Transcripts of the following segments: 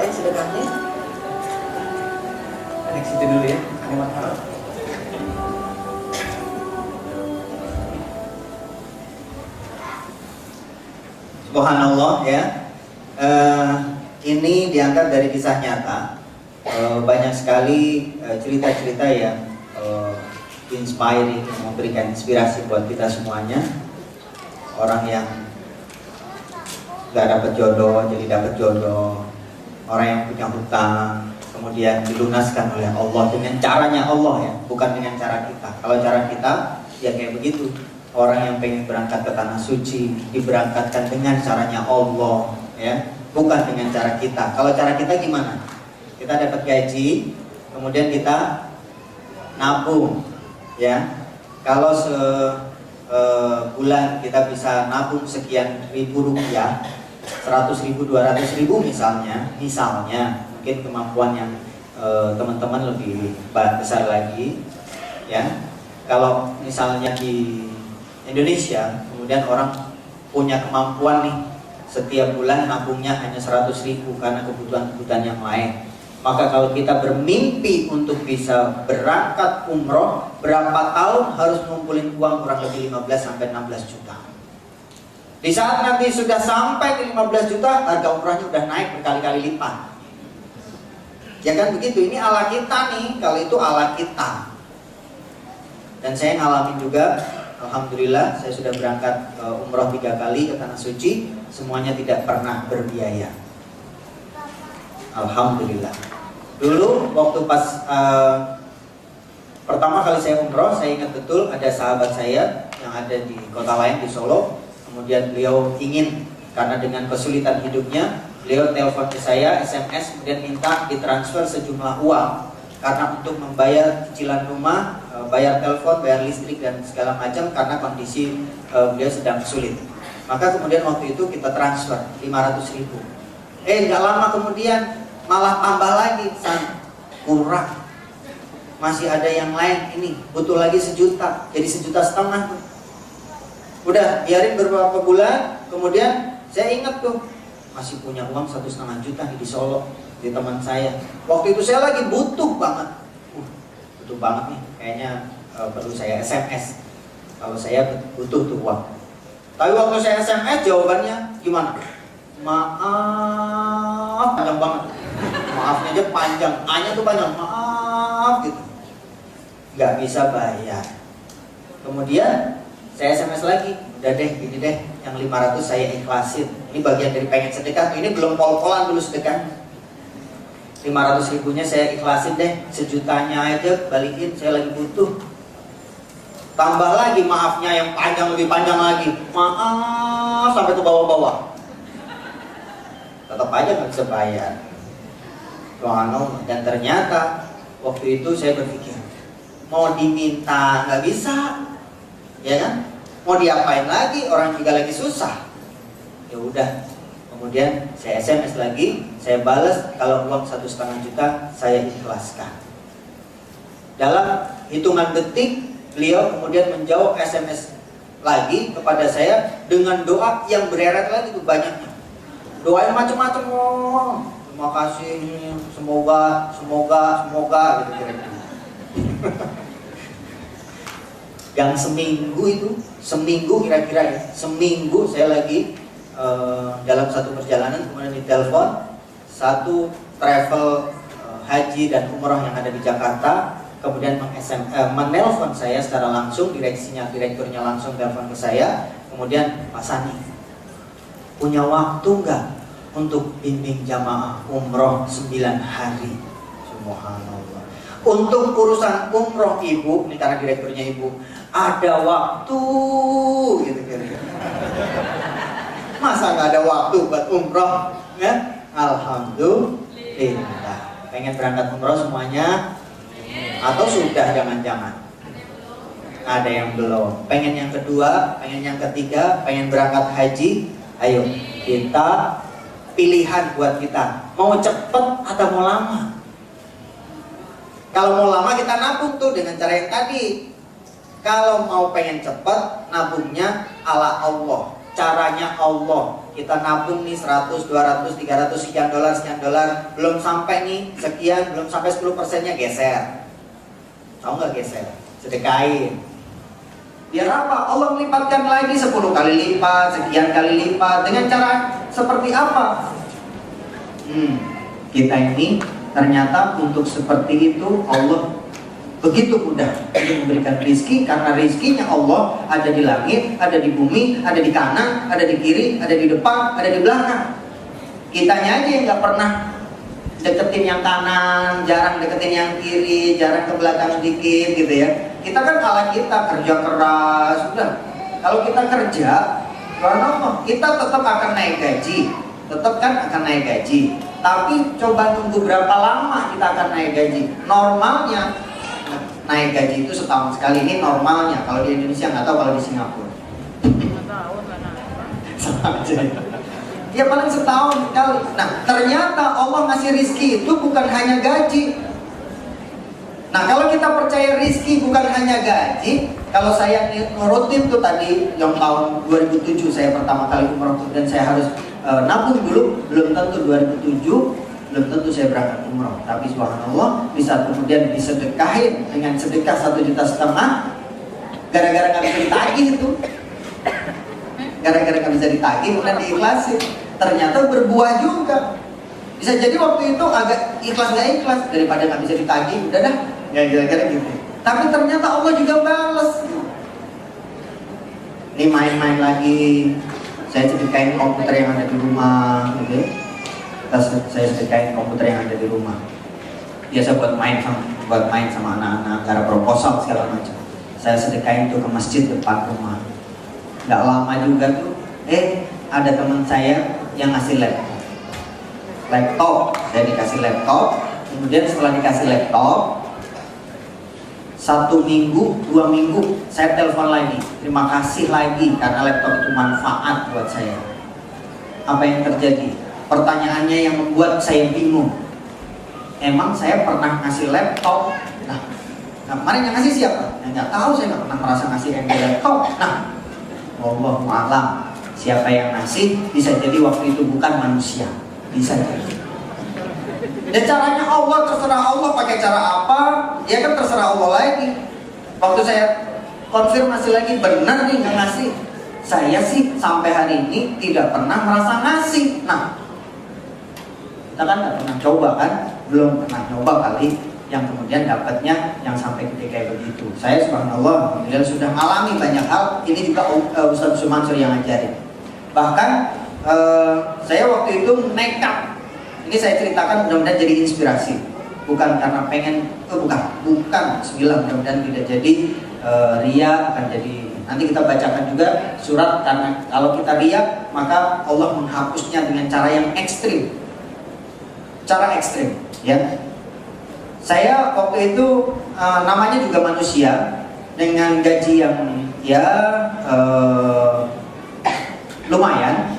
Pak ya sedekahnya. Anek situ dulu ya, kalimat harap. Subhanallah ya. Ini diangkat dari kisah nyata. Banyak sekali cerita-cerita yang inspiring, yang memberikan inspirasi buat kita semuanya. Orang yang gak dapat jodoh jadi dapat jodoh, orang yang punya hutang kemudian dilunaskan oleh Allah dengan caranya Allah ya, bukan dengan cara kita. Kalau cara kita ya kayak begitu. Orang yang pengen berangkat ke tanah suci diberangkatkan dengan caranya Allah ya, bukan dengan cara kita. Kalau cara kita gimana? Kita dapat gaji, kemudian kita nabung ya. Kalau sebulan kita bisa nabung sekian ribu rupiah, 100.000, 200.000 misalnya mungkin kemampuan yang teman-teman lebih besar lagi ya. Kalau misalnya di Indonesia kemudian orang punya kemampuan nih setiap bulan nabungnya hanya 100.000 karena kebutuhan-kebutuhan yang lain, maka kalau kita bermimpi untuk bisa berangkat umroh, berapa tahun harus ngumpulin uang kurang lebih 15-16 juta. Di saat nanti sudah sampai ke 15 juta, harga umrohnya udah naik berkali-kali lipat. Ya kan begitu, ini ala kita nih, kalau itu ala kita. Dan saya ngalamin juga, alhamdulillah saya sudah berangkat umroh 3 kali ke Tanah Suci, semuanya tidak pernah berbiaya. Alhamdulillah. Dulu waktu pas pertama kali saya umroh, saya ingat betul ada sahabat saya yang ada di kota lain di Solo. Kemudian beliau ingin, karena dengan kesulitan hidupnya, beliau telepon ke saya, SMS, kemudian minta ditransfer sejumlah uang karena untuk membayar cicilan rumah, bayar telepon, bayar listrik dan segala macam karena kondisi beliau sedang sulit. Maka kemudian waktu itu kita transfer 500.000. Nggak lama kemudian malah tambah lagi, kurang. Masih ada yang lain, ini butuh lagi 1 juta, jadi 1,5 juta tuh. Udah biarin beberapa bulan, kemudian saya ingat tuh masih punya uang 1,5 juta di Solo di teman saya. Waktu itu saya lagi butuh banget, butuh banget nih, kayaknya perlu saya SMS kalau saya butuh tuh uang. Tapi waktu saya SMS jawabannya gimana? Maaf, panjang banget. Maafnya aja panjang, A-nya tuh panjang, maaf gitu. Nggak bisa bayar. Kemudian saya SMS lagi, udah deh, gini deh, yang 500 saya ikhlasin. Ini bagian dari pengen sedekah, ini belum pol-polan dulu sedekah. 500.000-nya saya ikhlasin deh, 1 jutanya aja balikin, saya lagi butuh. Tambah lagi maafnya yang panjang, lebih panjang lagi. Maaf, sampai ke bawah-bawah. Tetap aja nggak bisa bayar. Dan ternyata waktu itu saya berpikir, mau diminta nggak bisa, ya kan? Mau diapain lagi, orang juga lagi susah. Ya udah, kemudian saya SMS lagi, saya balas kalau uang 1,5 juta saya ikhlaskan. Dalam hitungan detik beliau kemudian menjawab SMS lagi kepada saya dengan doa yang bereret lagi tuh banyaknya. Doain macam-macam, terima kasih, semoga gitu kira-kira. Yang seminggu kira-kira ya, seminggu saya lagi dalam satu perjalanan kemudian ditelepon satu travel haji dan umroh yang ada di Jakarta, kemudian menelpon saya secara langsung, direkturnya langsung telepon ke saya, kemudian Pak Sani punya waktu nggak untuk bimbing jamaah umroh 9 hari? Subhanallah. Untuk urusan umroh ibu, ini karena direkturnya ibu, ada waktu gitu kira-kira. Masa nggak ada waktu buat umroh? Ya? Alhamdulillah. Pengen berangkat umroh semuanya? Atau sudah jangan-jangan? Ada yang belum. Pengen yang kedua, pengen yang ketiga, pengen berangkat haji? Ayo, kita pilihan buat kita. Mau cepet atau mau lama? Kalau mau lama kita nabung tuh dengan cara yang tadi. Kalau mau pengen cepet, nabungnya ala Allah, caranya Allah, kita nabung nih 100, 200, 300 sekian dolar, belum sampai nih sekian, belum sampai 10%-nya geser. Tahu nggak geser? Sedekahin. Biar apa? Allah melipatkan lagi 10 kali lipat, sekian kali lipat. Dengan cara seperti apa? Kita ini ternyata untuk seperti itu Allah begitu mudah untuk memberikan rizki, karena rizkinya Allah ada di langit, ada di bumi, ada di kanan, ada di kiri, ada di depan, ada di belakang. Kitanya aja yang nggak pernah deketin yang kanan, jarang deketin yang kiri, jarang ke belakang sedikit gitu ya. Kita kan ala kita kerja keras, sudah. Kalau kita kerja, kita tetap akan naik gaji, tetap kan akan naik gaji. Tapi coba tunggu berapa lama kita akan naik gaji. Normalnya naik gaji itu setahun sekali, ini normalnya. Kalau di Indonesia nggak tahu kalau di Singapura. Sama aja. Ya paling setahun sekali. Nah ternyata Allah ngasih rizki itu bukan hanya gaji. Nah kalau kita percaya rizki bukan hanya gaji, kalau saya nurutin tuh tadi yang tahun 2007 saya pertama kali umroh dan saya harus nabung dulu, belum tentu 2007 belum tentu saya berangkat umroh. Tapi subhanallah bisa kemudian disedekahin dengan sedekah 1,5 juta, gara-gara nggak bisa ditagih itu, gara-gara nggak bisa ditagih kemudian diikhlasin, ternyata berbuah juga. Bisa jadi waktu itu agak ikhlas nggak ikhlas, daripada nggak bisa ditagih udah dah, nggak kira-kira gitu. Tapi ternyata Allah juga balas. Ini main-main lagi, saya sedekahin komputer yang ada di rumah gitu. Saya sedekahin komputer yang ada di rumah. Biasa buat main sama anak-anak, cara proposal segala macam. Saya sedekahin tuh ke masjid depan rumah. Nggak lama juga tuh, ada teman saya yang ngasih laptop. Saya dikasih laptop. Kemudian setelah dikasih laptop, 1 minggu, 2 minggu, saya telepon lagi. Terima kasih lagi karena laptop itu manfaat buat saya. Apa yang terjadi? Pertanyaannya yang membuat saya bingung. Emang saya pernah ngasih laptop? Nah kemarin yang ngasih siapa? Nggak tahu, saya nggak pernah merasa ngasih laptop. Nah, wallahu a'lam. Siapa yang ngasih? Bisa jadi waktu itu bukan manusia. Bisa jadi. Dan caranya Allah, terserah Allah pakai cara apa, ya kan terserah Allah lagi. Waktu saya konfirmasi lagi, benar nih nggak ngasih. Saya sih sampai hari ini tidak pernah merasa ngasih. Nah, kita kan nggak pernah coba kan, belum pernah coba kali, yang kemudian dapatnya yang sampai gede kayak begitu. Saya subhanallah, kemudian sudah mengalami banyak hal. Ini juga Ustaz Sumansur yang ngajarin. Bahkan saya waktu itu nekat. Ini saya ceritakan mudah-mudahan jadi inspirasi. Bukan karena pengen, bukan. Bismillah, mudah-mudahan tidak jadi ria, akan jadi. Nanti kita bacakan juga surat, karena kalau kita ria maka Allah menghapusnya dengan cara yang ekstrim. Cara ekstrim, ya. Saya waktu itu namanya juga manusia dengan gaji yang ya lumayan.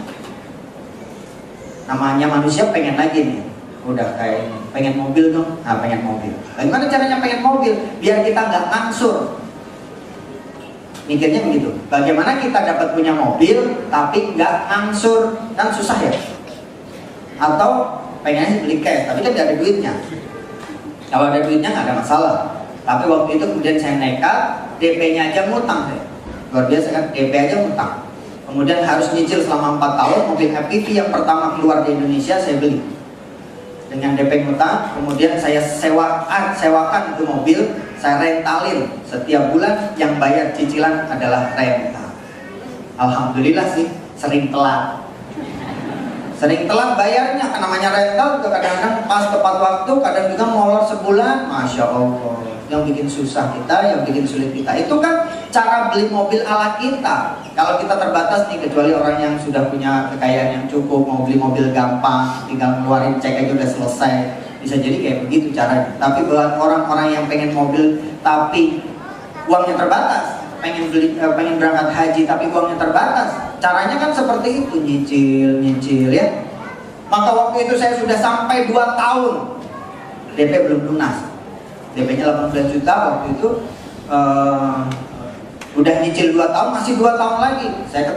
Namanya manusia pengen lagi nih, udah kayak pengen mobil dong, pengen mobil. Bagaimana caranya pengen mobil? Biar kita nggak ngangsur. Mikirnya begitu. Bagaimana kita dapat punya mobil tapi nggak ngangsur? Kan susah ya. Atau pengennya beli cash, tapi kan nggak ada duitnya. Kalau ada duitnya nggak ada masalah. Tapi waktu itu kemudian saya nekat, DP-nya aja ngutang saya. Luar biasa kan, DP aja ngutang. Kemudian harus nyicil selama 4 tahun. Mobil MPV yang pertama keluar di Indonesia saya beli dengan DP ngutang. Kemudian saya sewakan itu mobil, saya rentalin setiap bulan. Yang bayar cicilan adalah rental. Alhamdulillah sih, sering telat bayarnya, namanya rental. Kadang-kadang pas tepat waktu, kadang juga molor sebulan. Masya Allah. Yang bikin susah kita, yang bikin sulit kita, itu kan cara beli mobil ala kita. Kalau kita terbatas nih, kecuali orang yang sudah punya kekayaan yang cukup, mau beli mobil gampang, tinggal ngeluarin cek aja udah selesai. Bisa jadi kayak begitu caranya. Tapi buat orang-orang yang pengen mobil tapi uangnya terbatas, pengen berangkat haji tapi uangnya terbatas, caranya kan seperti itu, nyicil ya. Maka waktu itu saya sudah sampai 2 tahun DP belum lunas. DP-nya 18 juta waktu itu, udah nyicil 2 tahun, masih 2 tahun lagi. Saya ketemu